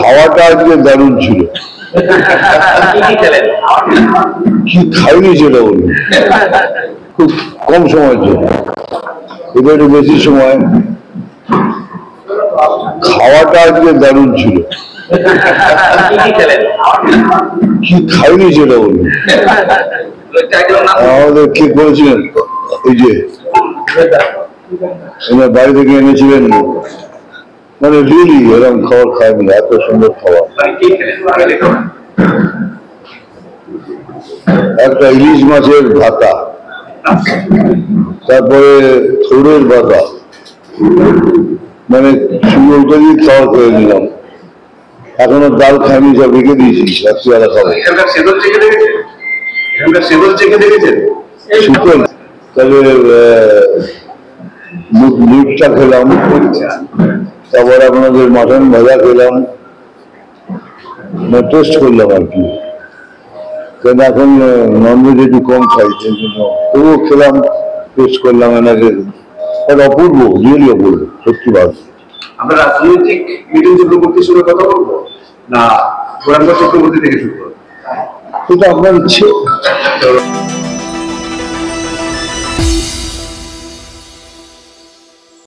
খাওয়াটা আজকে দারুণ ছিল। কি খাইনি সেটা বলুন, খুব কম সময়ের জন্য, এবার একটু বেশি সময়। খাওয়াটা আজকে দারুণ ছিল। কি খাইনি সেটা বলুন। আমাদের কে করেছিলেন, এই যে এনার বাড়ি থেকে এনেছিলেন, মানে রিয়েলি এরকম খাবার খাইনি, এত সুন্দর খাবার। একটা ইলিশ মাছের ভাতা, তারপরে থোড়ের ভাতা, মানে সুন্দর করে খাওয়া করে নিলাম। এখনো ডাল খাইনি, সব রেখে দিয়েছি রাত্রিবেলা খাবো। শীতল, তাহলে মুখটা খেলাম, তারপরে আপনাদের মাটন ভাজা খেলাম, টেস্ট করলাম আর কি, কারণ এখন ননভেজ একটু কম খাই, সেই জন্য তবুও খেলাম, টেস্ট করলাম। এনাকে অপূর্ব, রিয়েলি অপূর্ব, সত্যি ভালো। আমরা রাজনৈতিক মিঠুন চক্রবর্তীর সঙ্গে কথা বলবো না গোরাঙ্গ চক্রবর্তী থেকে শুরু করবো, সেটা আপনার ইচ্ছে।